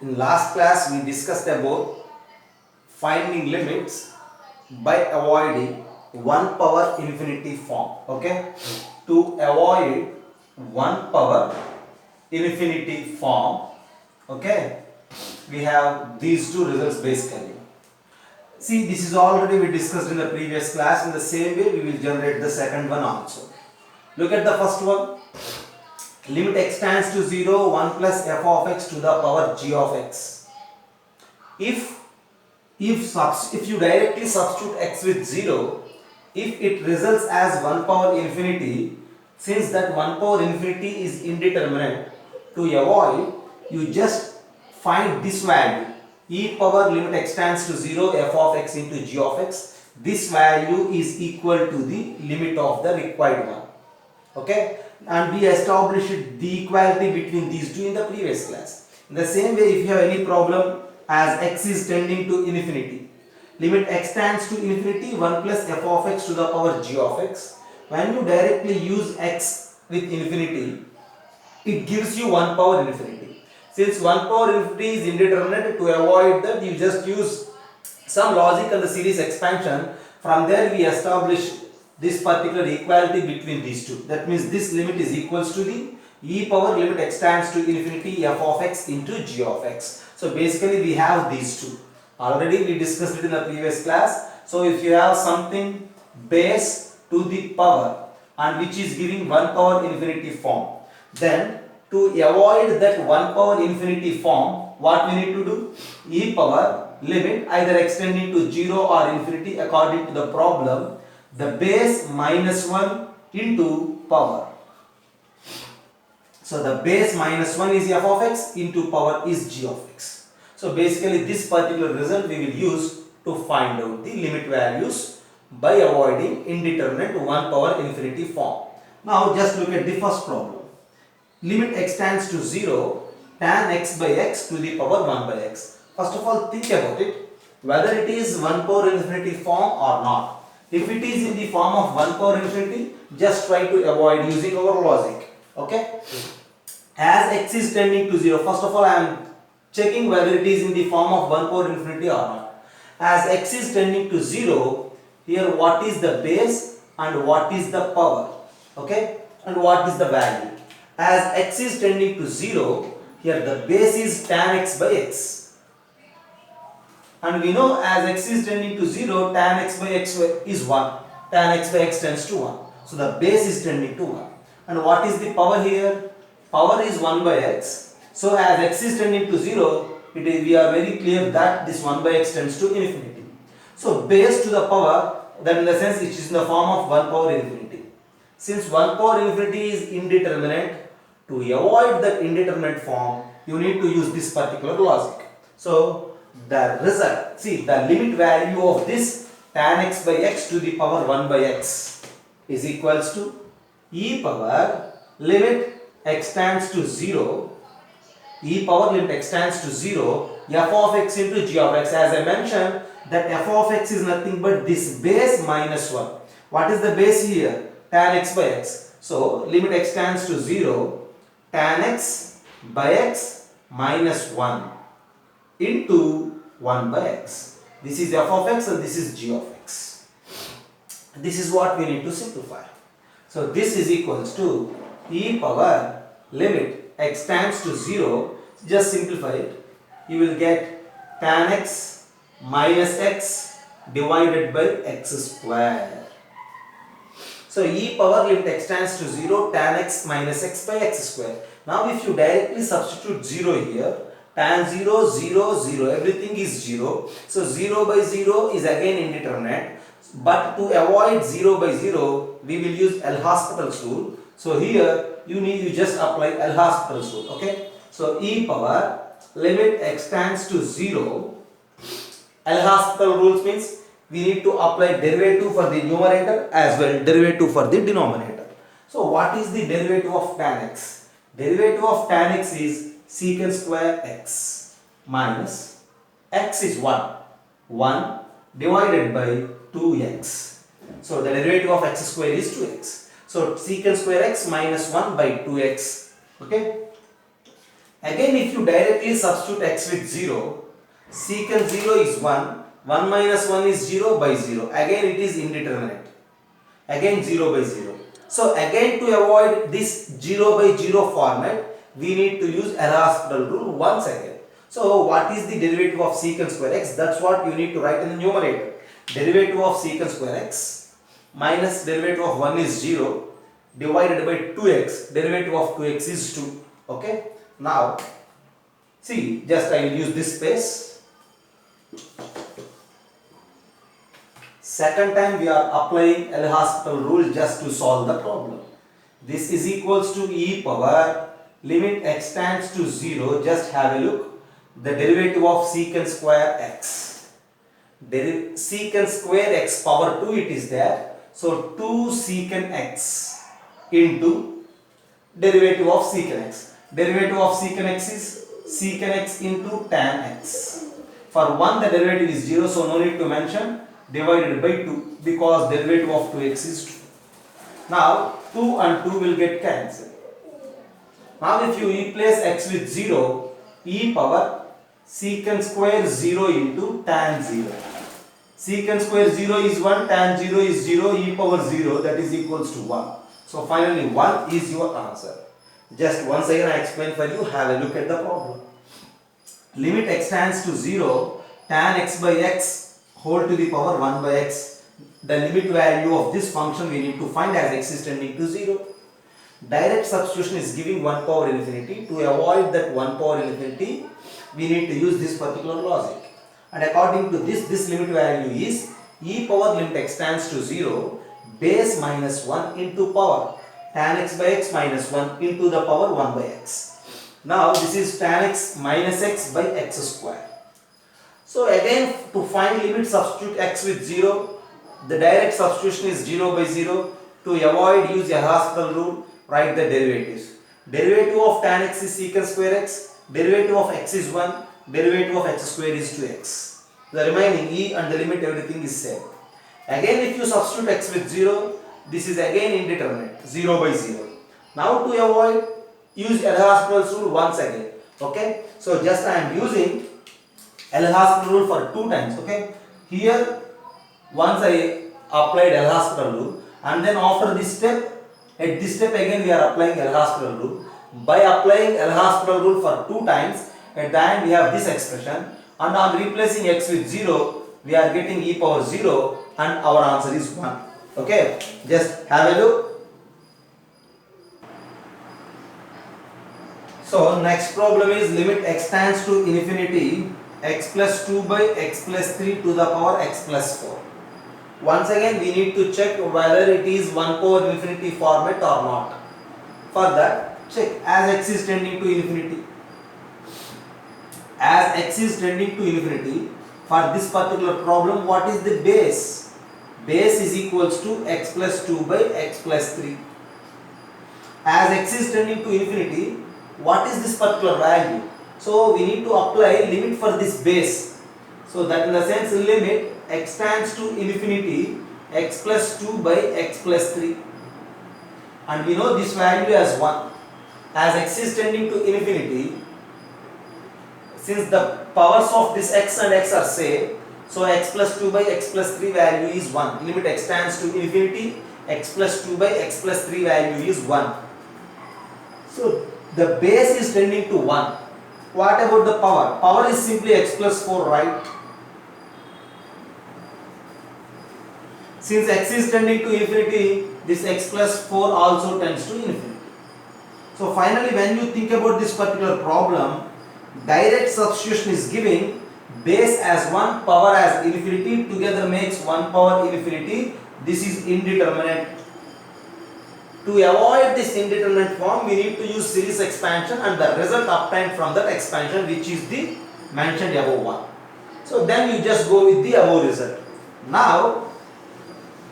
In last class we discussed about finding limits by avoiding 1 power infinity form. Okay, to avoid 1 power infinity form, okay, we have these two results basically. See, this is already we discussed in the previous class. In the same way we will generate the second one also. Look at the first one. Limit x tends to 0, 1 plus f of x to the power g of x. If you directly substitute x with 0, if it results as 1 power infinity, since that 1 power infinity is indeterminate, to avoid, you just find this value, e power limit x tends to 0 f of x into g of x. This value is equal to the limit of the required one. Okay, and we established the equality between these two in the previous class. In the same way, if you have any problem as x is tending to infinity, limit x tends to infinity 1 plus f of x to the power g of x. When you directly use x with infinity, it gives you 1 power infinity. Since 1 power infinity is indeterminate, to avoid that you just use some logic and the series expansion. From there we establish this particular equality between these two. That means this limit is equals to the e power limit x tends to infinity f of x into g of x. So basically we have these two. Already we discussed it in the previous class. So if you have something base to the power and which is giving 1 power infinity form, then to avoid that 1 power infinity form, what we need to do? E power limit either extending to 0 or infinity according to the problem, the base minus 1 into power. So the base minus 1 is f of x into power is g of x. So basically this particular result we will use to find out the limit values by avoiding indeterminate 1 power infinity form. Now just look at the first problem. Limit x tends to 0 tan x by x to the power 1 by x. First of all, think about it, whether it is 1 power infinity form or not. If it is in the form of 1 power infinity, just try to avoid using our logic. Okay? As x is tending to 0, first of all I am checking whether it is in the form of 1 power infinity or not. As x is tending to 0, here what is the base and what is the power? Okay? And what is the value? As x is tending to 0, here the base is tan x by x. And we know as x is tending to 0, tan x by x is 1. Tan x by x tends to 1. So the base is tending to 1. And what is the power here? Power is 1 by x. So as x is tending to 0, we are very clear that this 1 by x tends to infinity. So base to the power, that in the sense it is in the form of 1 power infinity. Since 1 power infinity is indeterminate, to avoid that indeterminate form, you need to use this particular logic. So the result, see the limit value of this tan x by x to the power 1 by x is equals to e power limit x tends to 0, e power limit x tends to 0, f of x into g of x. As I mentioned, that f of x is nothing but this base minus 1. What is the base here? Tan x by x. So limit x tends to 0, tan x by x minus 1 into 1 by x. This is f of x and this is g of x. This is what we need to simplify. So this is equals to e power limit x tends to 0. Just simplify it. You will get tan x minus x divided by x square. So e power limit x tends to 0, tan x minus x by x square. Now if you directly substitute 0 here, tan 0, 0, 0, everything is 0. So 0 by 0 is again indeterminate. But to avoid 0 by 0, we will use L'Hospital's rule. So here you just apply L'Hospital's rule. Okay. So e power limit x tends to 0. L'Hospital rules means we need to apply derivative for the numerator as well derivative for the denominator. So what is the derivative of tan x? Derivative of tan x is secant square x minus x is 1. 1 divided by 2x. So the derivative of x square is 2x. So secant square x minus 1 by 2x. Okay. Again, if you directly substitute x with 0, secant 0 is 1, 1 minus 1 is 0 by 0. Again it is indeterminate. Again 0 by 0. So again, to avoid this 0 by 0 format, we need to use L'Hospital rule once again. So what is the derivative of secant square x? That's what you need to write in the numerator. Derivative of secant square x minus derivative of 1 is 0 divided by 2x. Derivative of 2x is 2. Okay. Now see, just I will use this space. Second time we are applying L'Hospital rule just to solve the problem. This is equals to e power limit x tends to 0. Just have a look. The derivative of secant square x. Secant square x power 2 it is there. So 2 secant x into derivative of secant x. Derivative of secant x is secant x into tan x. For 1 the derivative is 0, so no need to mention, divided by 2 because derivative of 2x is 2. Now 2 and 2 will get cancelled. Now if you replace x with 0, e power secant square 0 into tan 0. Secant square 0 is 1, tan 0 is 0, e power 0, that is equals to 1. So finally 1 is your answer. Just once again I explain for you, have a look at the problem. Limit x tends to 0, tan x by x whole to the power 1 by x. The limit value of this function we need to find as x is tending to 0. Direct substitution is giving 1 power infinity. To avoid that 1 power infinity, we need to use this particular logic. And according to this limit value is e power limit x tends to 0 base minus 1 into power tan x by x minus 1 into the power 1 by x. Now this is tan x minus x by x square. So again, to find limit, substitute x with 0. The direct substitution is 0 by 0. To avoid, use L'Hospital rule, write the derivatives. Derivative of tan x is secant square x. Derivative of x is 1. Derivative of x square is 2x. The remaining e and the limit, everything is same. Again, if you substitute x with 0, this is again indeterminate, 0 by 0. Now to avoid, use L'Hospital rule once again. Okay. So just I am using L'Hospital rule for 2 times. Okay. Here once I applied L'Hospital rule, and then after this step, at this step again we are applying L'Hospital rule. By applying L'Hospital rule for 2 times, at the end we have this expression, and on replacing x with 0, we are getting e power 0 and our answer is 1. Okay, just have a look. So next problem is limit x tends to infinity x plus 2 by x plus 3 to the power x plus 4. Once again we need to check whether it is 1 power infinity format or not. For that, check as x is tending to infinity. As x is tending to infinity, for this particular problem, what is the base? Base is equals to x plus 2 by x plus 3. As x is tending to infinity, what is this particular value? So we need to apply limit for this base. So that in the sense, limit x tends to infinity x plus 2 by x plus 3. And we know this value as 1. As x is tending to infinity, since the powers of this x and x are same, so x plus 2 by x plus 3 value is 1. Limit x tends to infinity, x plus 2 by x plus 3 value is 1. So the base is tending to 1. What about the power? Power is simply x plus 4, right? Since x is tending to infinity, this x plus 4 also tends to infinity. So finally, when you think about this particular problem, direct substitution is giving base as 1, power as infinity, together makes 1 power infinity. This is indeterminate. To avoid this indeterminate form, we need to use series expansion and the result obtained from that expansion, which is the mentioned above one. So then you just go with the above result. Now,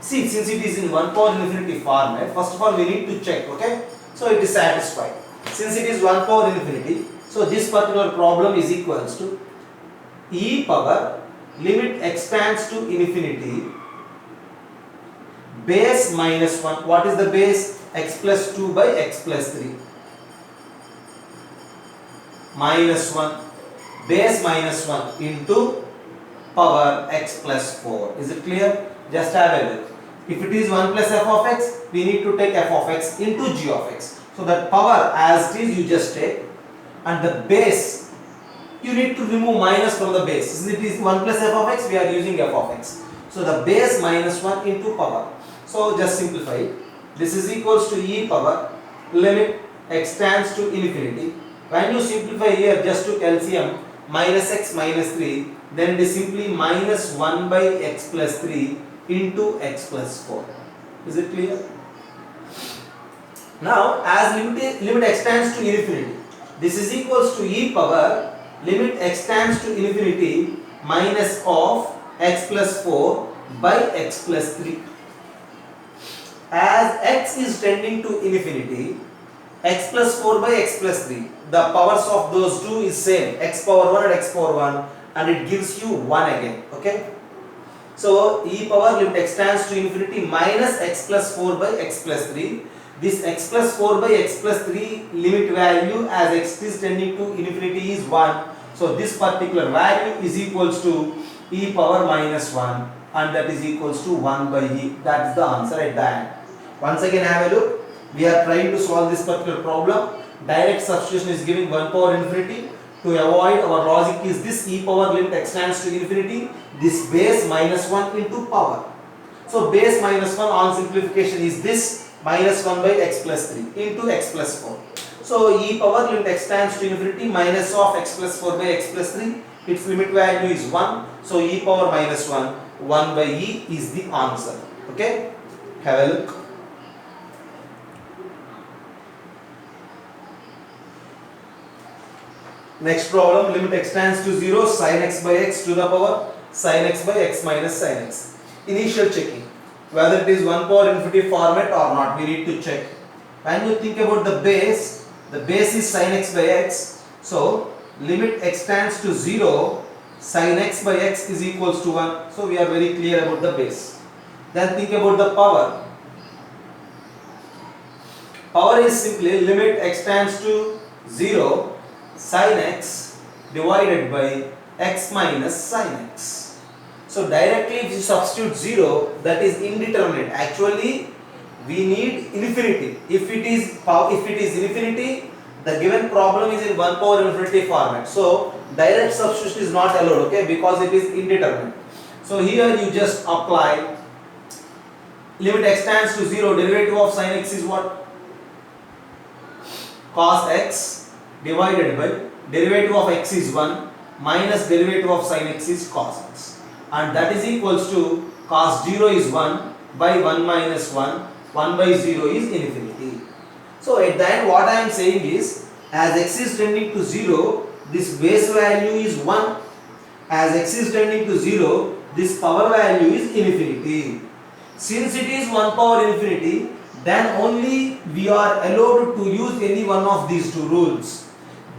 see, since it is in 1 power infinity format, first of all we need to check, okay? So it is satisfied. Since it is 1 power infinity, so this particular problem is equals to e power limit x tends to infinity base minus 1. What is the base? X plus 2 by x plus 3. minus 1 base minus 1 into power x plus 4. Is it clear? Just have a look. If it is 1 plus f of x, we need to take f of x into g of x. So that power as it is you just take, and the base you need to remove minus from the base. Since it is 1 plus f of x, we are using f of x. So the base minus 1 into power. So just simplify it. This is equals to e power limit x tends to infinity. When you simplify here, just took LCM minus x minus 3, then it is simply minus 1 by x plus 3 into x plus 4. Is it clear? Now as limit x tends to infinity, this is equals to e power limit x tends to infinity minus of x plus 4 by x plus 3. As x is tending to infinity, x plus 4 by x plus 3, the powers of those two is same, x power 1 and x power 1, and it gives you 1 again. Okay. So e power limit x tends to infinity minus x plus 4 by x plus 3. This x plus 4 by x plus 3 limit value as x is tending to infinity is 1. So this particular value is equals to e power minus 1, and that is equals to 1 by e. That is the answer at the end. Once again have a look. We are trying to solve this particular problem. Direct substitution is giving 1 power infinity. To avoid, our logic is this e power limit x tends to infinity, this base minus 1 into power. So base minus 1 on simplification is this minus 1 by x plus 3 into x plus 4. So e power limit x tends to infinity minus of x plus 4 by x plus 3. Its limit value is 1. So e power minus 1, 1 by e is the answer. Okay. Have a look. Next problem, limit x tends to 0, sin x by x to the power sin x by x minus sin x. Initial checking, whether it is 1 power infinity format or not, we need to check. When you think about the base is sin x by x. So limit x tends to 0, sin x by x is equals to 1. So we are very clear about the base. Then think about the power. Power is simply limit x tends to 0, sin x divided by x minus sin x. So directly if you substitute 0, that is indeterminate. Actually we need infinity. If it is infinity, the given problem is in 1 power infinity format. So direct substitution is not allowed, okay, because it is indeterminate. So here you just apply limit x tends to 0, derivative of sin x is what? Cos x divided by derivative of x is 1 minus derivative of sin x is cos x, and that is equals to cos 0 is 1 by 1 minus 1, 1 by 0 is infinity. So at the end what I am saying is, as x is tending to 0, this base value is 1. As x is tending to 0, this power value is infinity. Since it is 1 power infinity, then only we are allowed to use any one of these two rules.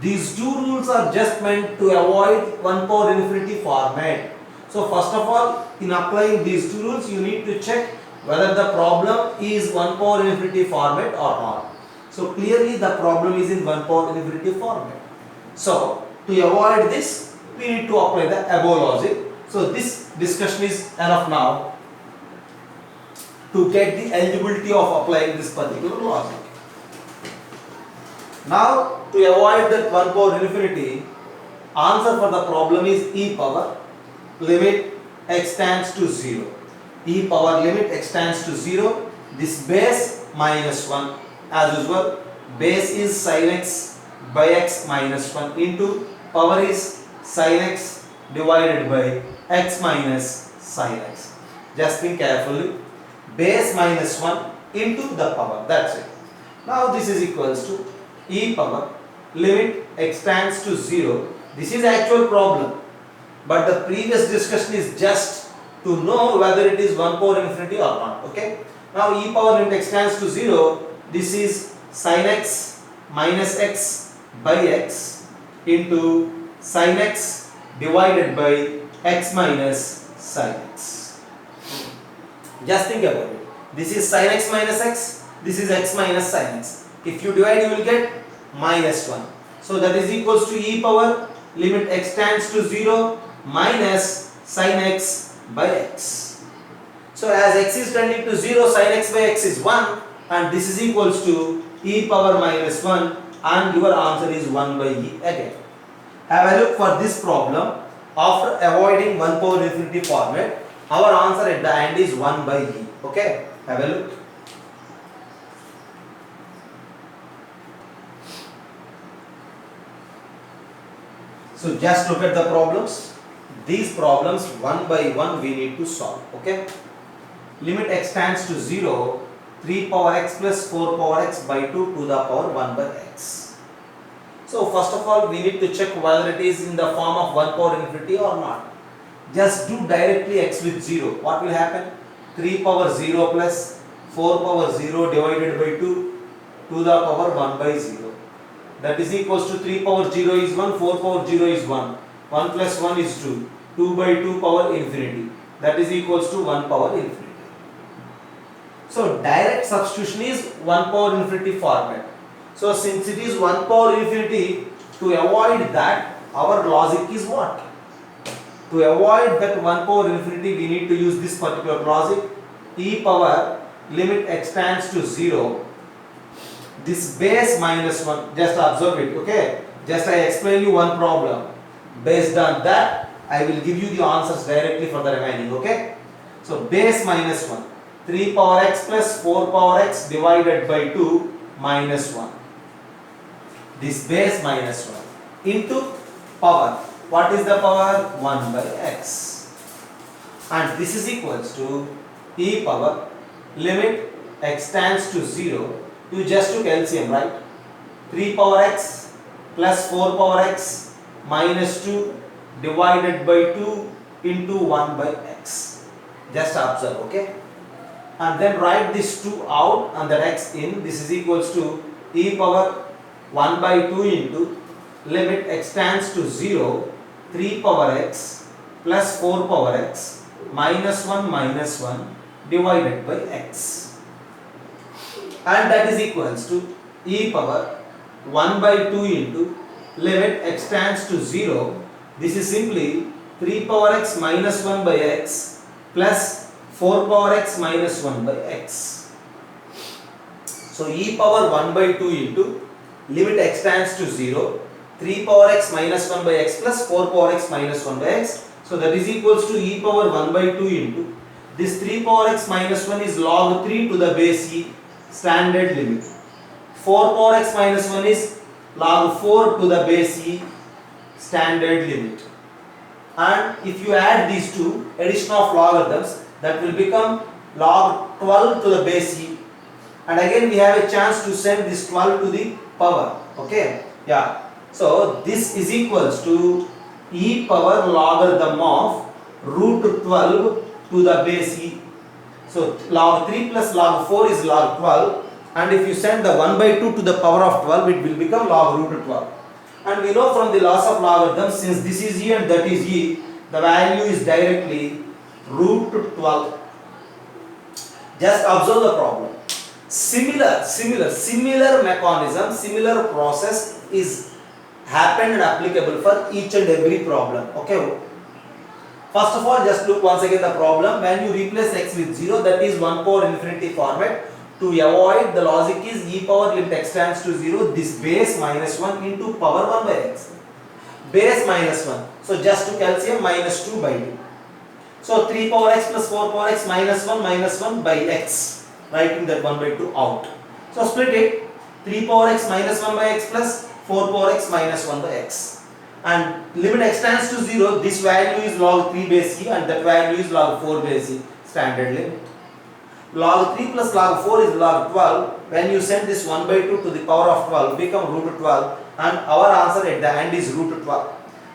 These two rules are just meant to avoid 1 power infinity format. So first of all, in applying these two rules, you need to check whether the problem is 1 power infinity format or not. So clearly the problem is in 1 power infinity format. So to avoid this, we need to apply the above logic. So this discussion is enough now to get the eligibility of applying this particular logic. Now to avoid that 1 power infinity, answer for the problem is e power limit x tends to 0. E power limit x tends to 0. This base minus 1. As usual, base is sin x by x minus 1 into power is sin x divided by x minus sin x. Just think carefully. Base minus 1 into the power. That's it. Now this is equals to e power limit x tends to 0. This is actual problem, but the previous discussion is just to know whether it is 1 power infinity or not. Okay. Now e power limit x tends to 0. This is sin x minus x by x into sin x divided by x minus sin x. Just think about it. This is sin x minus x. This is x minus sin x. If you divide, you will get minus 1. So that is equals to e power limit x tends to 0 minus sin x by x. So as x is tending to 0, sin x by x is 1, and this is equals to e power minus 1, and your answer is 1 by e again. Have a look for this problem. After avoiding 1 power infinity format, our answer at the end is 1 by e. Okay, have a look. So just look at the problems. These problems one by one we need to solve. Okay. Limit x tends to 0, 3 power x plus 4 power x by 2 to the power 1 by x. So first of all we need to check whether it is in the form of 1 power infinity or not. Just do directly x with 0. What will happen? 3 power 0 plus 4 power 0 divided by 2 to the power 1 by 0. That is equals to 3 power 0 is 1, 4 power 0 is 1. 1 plus 1 is 2. 2 by 2 power infinity. That is equals to 1 power infinity. So direct substitution is 1 power infinity format. So since it is 1 power infinity, to avoid that, our logic is what? To avoid that 1 power infinity, we need to use this particular logic. E power limit x tends to 0. This base minus 1, just observe it, okay? Just I explain you one problem. Based on that, I will give you the answers directly for the remaining, okay? So base minus 1, 3 power x plus 4 power x divided by 2 minus 1. This base minus 1 into power. What is the power? 1 by x. And this is equals to e power limit x tends to 0. You just took LCM, right? 3 power x plus 4 power x minus 2 divided by 2 into 1 by x. Just observe, okay? And then write this 2 out and that x in. This is equals to e power 1 by 2 into limit x tends to 0, 3 power x plus 4 power x minus 1 divided by x. And that is equals to e power 1 by 2 into limit x tends to 0. This is simply 3 power x minus 1 by x plus 4 power x minus 1 by x. So e power 1 by 2 into limit x tends to 0, 3 power x minus 1 by x plus 4 power x minus 1 by x. So that is equals to e power 1 by 2 into this 3 power x minus 1 is log 3 to the base e, standard limit. 4 power x minus 1 is log 4 to the base e, standard limit. And if you add these two, addition of logarithms, that will become log 12 to the base e. And again we have a chance to send this 12 to the power. Okay, yeah. So this is equals to e power logarithm of root 12 to the base e. So log 3 plus log 4 is log 12, and if you send the 1 by 2 to the power of 12, it will become log root 12. And we know from the laws of logarithms, since this is e and that is e, the value is directly root 12. Just observe the problem. Similar mechanism, similar process is happened and applicable for each and every problem. Okay. First of all, just look once again the problem. When you replace x with 0, that is 1 power infinity format. To avoid, the logic is e power limit x tends to 0, this base minus 1 into power 1 by x. Base minus 1. So just to LCM minus 2 by 2. So 3 power x plus 4 power x minus 1 by x. Writing that 1 by 2 out. So split it. 3 power x minus 1 by x plus 4 power x minus 1 by x. And limit x tends to 0, this value is log 3 base e and that value is log 4 base e, standard limit. Log 3 plus log 4 is log 12. When you send this 1 by 2 to the power of 12, become root 12, and our answer at the end is root 12.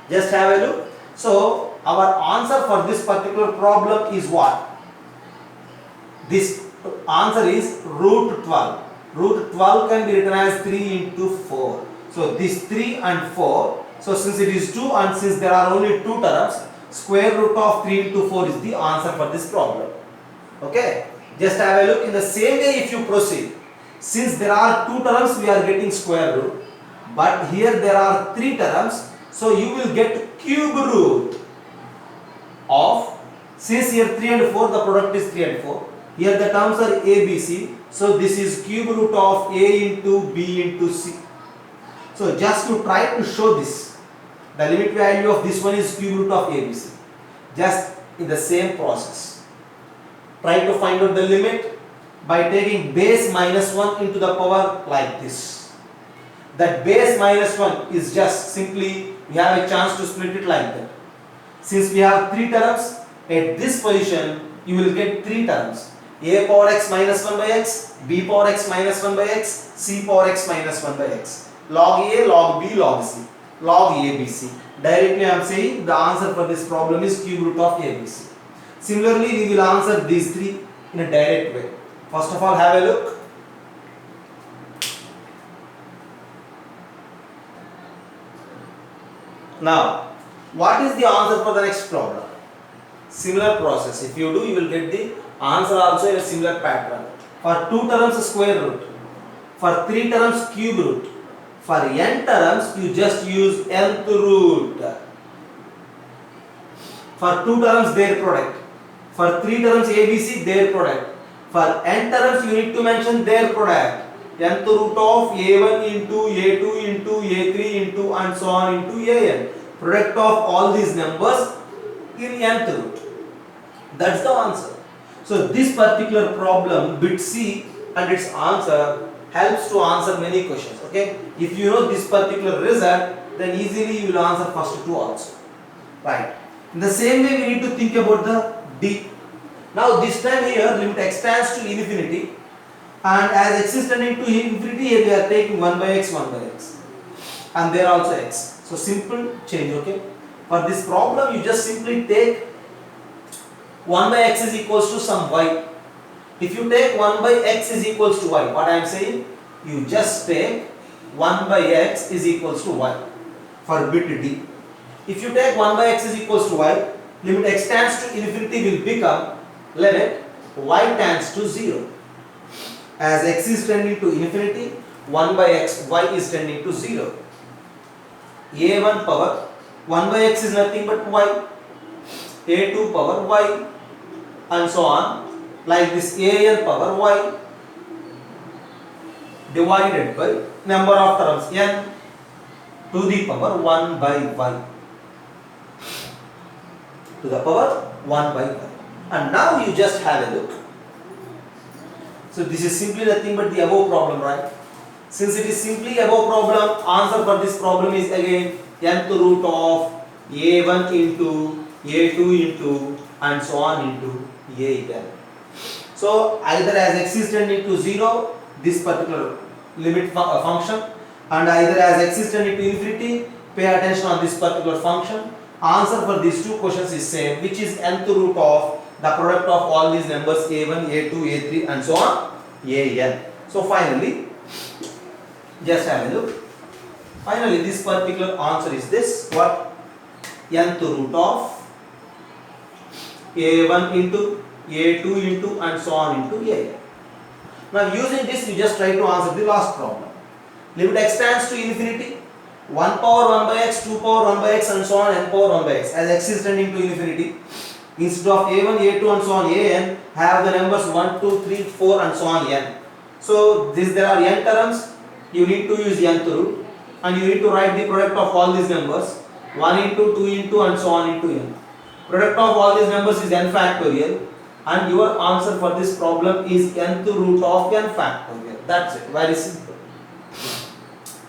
Just have a look. So our answer for this particular problem is what? This answer is root 12. Root 12 can be written as 3 into 4. So this 3 and 4. So since it is 2 and since there are only 2 terms, square root of 3 into 4 is the answer for this problem. Okay. Just have a look. In the same way, if you proceed, since there are 2 terms, we are getting square root. but here there are 3 terms, so you will get cube root of, since here 3 and 4, the product is 3 and 4, here the terms are A, B, C, so this is cube root of A into B into C. So just to try to show this, the limit value of this one is cube root of A, B, C. Just in the same process. Try to find out the limit by taking base minus 1 into the power like this. That base minus 1 is just simply, we have a chance to split it like that. Since we have 3 terms, at this position you will get 3 terms. A power x minus 1 by x, B power x minus 1 by x, C power x minus 1 by x. Log A, log B, log C. Log A, B, C. Directly I am saying the answer for this problem is cube root of A, B, C. Similarly, we will answer these 3 in a direct way. First of all, have a look. Now, what is the answer for the next problem? Similar process. If you do, you will get the answer also in a similar pattern. For 2 terms, square root. For 3 terms, cube root. For n terms, you just use nth root. For 2 terms, their product. For 3 terms, ABC, their product. For n terms, you need to mention their product. Nth root of A1 into A2 into A3 into and so on into AN. Product of all these numbers in nth root. That's the answer. So this particular problem, bit C and its answer helps to answer many questions. Okay, if you know this particular result, then easily you will answer first 2 also. Right. In the same way, we need to think about the D. Now this time here limit x tends to infinity, and as x is tending to infinity, here we are taking 1 by x, 1 by x, and there also x. So simple change. Okay. For this problem, you just simply take 1 by x is equals to some y. If you take 1 by x is equals to y, what I am saying, you just take 1 by x is equals to y for bit D. If you take 1 by x is equals to y, limit x tends to infinity will become limit y tends to 0. As x is tending to infinity, 1 by x, y is tending to 0. A1 power 1 by x is nothing but y, A2 power y, and so on, like this AN power y divided by number of terms n to the power 1 by y, to the power 1 by y. And now you just have a look. So this is simply nothing but the above problem, right? Since it is simply above problem, answer for this problem is again nth root of A1 into A2 into and so on into AN. So either as x is tending to 0, this particular limit function, and either as x is tending to infinity, pay attention on this particular function. Answer for these 2 questions is same, which is nth root of the product of all these numbers A1, A2, A3 and so on AN. So finally, just have a look. Finally, this particular answer is this, what? Nth root of A1 into A2 into and so on into AN. Now using this, you just try to answer the last problem. Limit x tends to infinity, 1 power 1 by x, 2 power 1 by x and so on, n power 1 by x. As x is tending to infinity, instead of A1, A2 and so on AN, have the numbers 1, 2, 3, 4 and so on n. So there are n terms, you need to use nth root, and you need to write the product of all these numbers, 1 into 2 into and so on into n. Product of all these numbers is n factorial, and your answer for this problem is nth root of n factorial. That's it, very simple.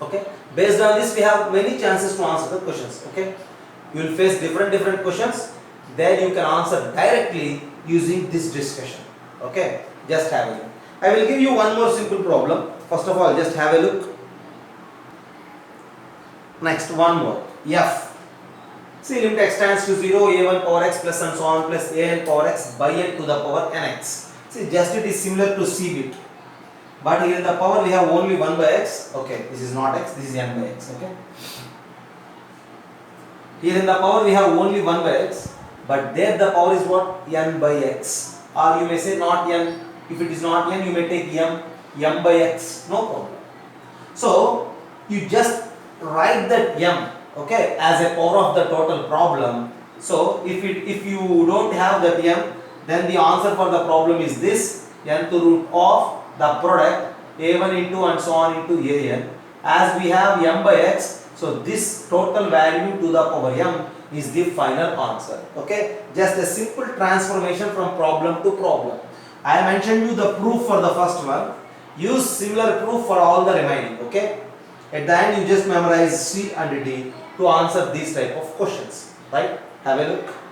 Okay, based on this we have many chances to answer the questions. Okay, you will face different questions, then you can answer directly using this discussion. Okay, just have a look. I will give you one more simple problem. First of all, just have a look. Next, one more. F. See, limit x tends to 0, a1 power x plus and so on plus an power x by n to the power nx. See, just it is similar to c bit. But here in the power we have only 1 by x. Okay, this is not x, this is n by x. Okay. Here in the power we have only 1 by x. But there the power is what? N by x. Or you may say not n. If it is not n, you may take m by x. No problem. So, you just write that m, okay, as a power of the total problem. So if you don't have that m, then the answer for the problem is this nth root of the product a1 into and so on into an. As we have m by x, so this total value to the power m is the final answer. Okay, just a simple transformation from problem to problem. I mentioned you the proof for the first one. Use similar proof for all the remaining. Okay, at the end you just memorize C and D to answer these type of questions. Right? Have a look.